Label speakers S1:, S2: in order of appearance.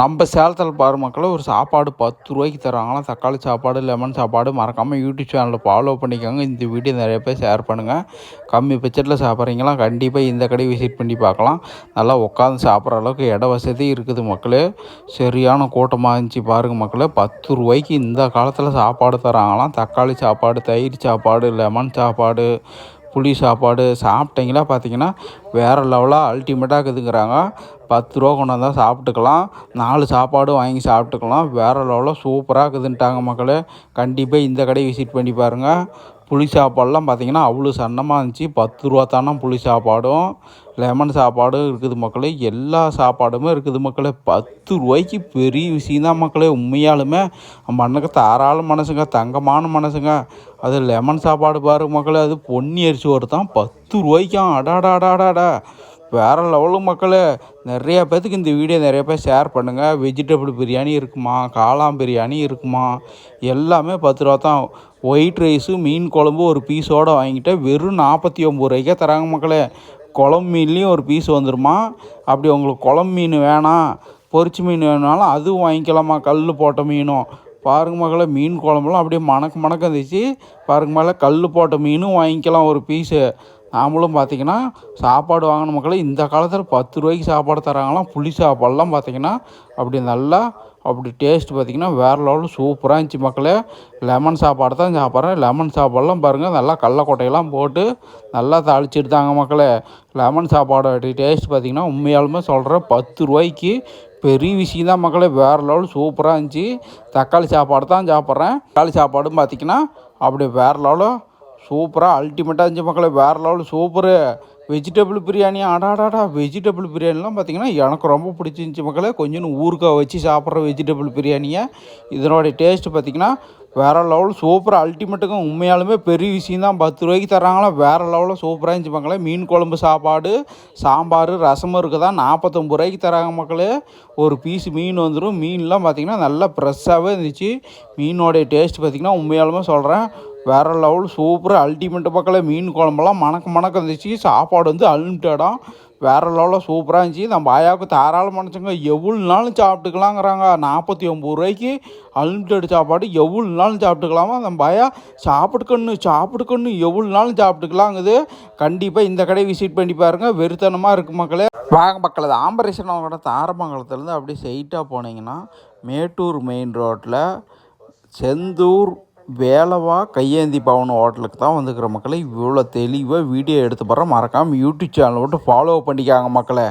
S1: நம்ம சேலத்தில் பாரு மக்களே, ஒரு சாப்பாடு 10 ரூபாய்க்கு தராங்களாம். தக்காளி சாப்பாடு, லெமன் சாப்பாடு. மறக்காமல் யூடியூப் சேனலில் ஃபாலோ பண்ணிக்கோங்க. இந்த வீடியோ நிறைய பேர் ஷேர் பண்ணுங்கள். கம்மி பட்ஜெட்டில் சாப்பிட்றீங்களா, கண்டிப்பாக இந்த கடையை விசிட் பண்ணி பார்க்கலாம். நல்லா உட்காந்து சாப்பிட்ற அளவுக்கு இட வசதி இருக்குது மக்களே. சரியான கூட்டமாக இருந்துச்சு பாருங்கள் மக்களே. 10 ரூபாய்க்கு இந்த காலத்தில் சாப்பாடு தராங்களாம். தக்காளி சாப்பாடு, தயிர் சாப்பாடு, லெமன் சாப்பாடு, புளி சாப்பாடு சாப்பிட்டீங்களா பார்த்தீங்கன்னா வேறு லெவலாக அல்டிமேட்டாக இருக்குதுங்கிறாங்க. 10 ரூபா கொண்டு வந்தால் சாப்பிட்டுக்கலாம். 4 சாப்பாடு வாங்கி சாப்பிட்டுக்கலாம். வேறு லெவலில் சூப்பராக இருக்குதுன்ட்டாங்க மக்களே. கண்டிப்பாக இந்த கடையை விசிட் பண்ணி பாருங்கள். புளி சாப்பாடெலாம் பார்த்திங்கன்னா அவ்வளோ சன்னமாக இருந்துச்சு. 10 ரூபா தானே புளி சாப்பாடும், லெமன் சாப்பாடும் இருக்குது மக்களே. எல்லா சாப்பாடுமே இருக்குது மக்களே. 10 ரூபாய்க்கு பெரிய விஷயந்தான் மக்களே. உண்மையாலுமே மண்ணுக்கு தாராள மனசுங்க, தங்கமான மனசுங்க. அது லெமன் சாப்பாடு பாருங்க மக்களே, அது பொன்னி அரிசி ஒருத்தான் 10 ரூபாய்க்காம். அடாடாடாடாடா, வேறு லெவலு மக்களே. நிறையா பேர்த்துக்கு இந்த வீடியோ நிறைய பேர் ஷேர் பண்ணுங்கள். வெஜிடபிள் பிரியாணி இருக்குமா, காளான் பிரியாணி இருக்குமா, எல்லாமே 10 ரூபா தான். ஒயிட் ரைஸு, மீன் குழம்பு ஒரு பீஸோடு வாங்கிட்டு வெறும் 49 ரூபாய்க்கே தராங்க மக்களே. குழம்பு மீன்லேயும் ஒரு பீஸ் வந்துடுமா. அப்படி உங்களுக்கு குழம்பு மீன் வேணாம், பொரிச்சு மீன் வேணுனாலும் அதுவும் வாங்கிக்கலாமா, கல் போட்ட மீனும். பாருங்க மக்களே, மீன் குழம்புலாம் அப்படியே மணக்க இருந்துச்சு. பாருங்க மேலே கல் போட்ட மீனும் வாங்கிக்கலாம் ஒரு பீஸு. நாமளும் பார்த்திங்கன்னா சாப்பாடு வாங்கின மக்களே. இந்த காலத்தில் 10 ரூபாய்க்கு சாப்பாடு தராங்களாம். புளி சாப்பாடெலாம் பார்த்திங்கன்னா அப்படி நல்லா அப்படி டேஸ்ட்டு பார்த்திங்கன்னா வேறு லெவலில் சூப்பராக இருந்துச்சு மக்களே. லெமன் சாப்பாடு தான் சாப்பிட்றேன். லெமன் சாப்பாடெலாம் பாருங்கள், நல்லா கடலக்கொட்டையெல்லாம் போட்டு நல்லா தாளிச்சிடுதாங்க மக்களே. லெமன் சாப்பாடோட டேஸ்ட் பார்த்திங்கன்னா உண்மையாலுமே சொல்கிறேன் 10 ரூபாய்க்கு பெரிய விஷயம் தான் மக்களே. வேறு லெவல் சூப்பராக இருந்துச்சு. தக்காளி சாப்பாடு தான் சாப்பிட்றேன். தக்காளி சாப்பாடும் பார்த்திங்கன்னா அப்படி வேறு லெவலில் சூப்பராக அல்டிமேட்டாக இருந்துச்சு மக்களே. வேறு லெவல் சூப்பரு. வெஜிடபிள் பிரியாணி, அடாடாடா, வெஜிடபிள் பிரியாணிலாம் பார்த்திங்கன்னா எனக்கு ரொம்ப பிடிச்சிருந்துச்சி மக்களே. கொஞ்சம் ஊறுகாய் வச்சு சாப்பிட்ற வெஜிடபிள் பிரியாணியை. இதனோடைய டேஸ்ட்டு பார்த்திங்கன்னா வேறு லெவல் சூப்பராக அல்டிமேட்டுங்க. உண்மையாலுமே பெரிய விஷயம் தான். 10 ரூபாய்க்கு தராங்களா, வேறு லெவலில் சூப்பராக இருந்துச்சு மக்களே. மீன் குழம்பு சாப்பாடு, சாம்பார், ரசமும் இருக்குதா, 49 ரூபாய்க்கு தராங்க மக்களே. ஒரு பீஸ் மீன் வந்துடும். மீன்லாம் பார்த்திங்கன்னா நல்லா ஃப்ரெஷ்ஷாகவே இருந்துச்சு. மீனோடைய டேஸ்ட் பார்த்திங்கன்னா உண்மையாலுமே சொல்கிறேன் வேறு லெவல் சூப்பர் அல்டிமேட்டு மக்களே. மீன் குழம்பெல்லாம் மணக்க இருந்துச்சு. சாப்பாடு வந்து அன்லிமிட்டடாக வேறு லெவலில் சூப்பராக இருந்துச்சு. நம்ம ஆயாவுக்கு தாராள மனுஷங்க எவ்வளோ நாளும் சாப்பிட்டுக்கலாங்கிறாங்க. 49 ரூபாய்க்கு அன்லிமிட்டட் சாப்பாடு எவ்வளோ நாளும் சாப்பிட்டுக்கலாமா. நம்ம ஆயா சாப்பிட்டுக்கணும் எவ்வளோ நாளும் சாப்பிட்டுக்கலாங்குது. கண்டிப்பாக இந்த கடையை விசிட் பண்ணி பாருங்கள். வெறித்தனமாக இருக்குது மக்களே. வாங்க மக்கள், அது ஆம்பரேஷன் அவங்களோட தாரமங்கலத்துலேருந்து அப்படியே ஸ்ட்ரெயிட்டாக போனீங்கன்னா மேட்டூர் மெயின் ரோட்டில் செந்தூர் வேலவா கையேந்தி பவன் ஹோட்டலுக்கு தான் வந்துக்கிற மக்களை. இவ்வளோ தெளிவாக வீடியோ எடுத்து போகிறேன். மறக்காமல் யூடியூப் சேனலை விட்டு ஃபாலோ பண்ணிக்காங்க மக்களை.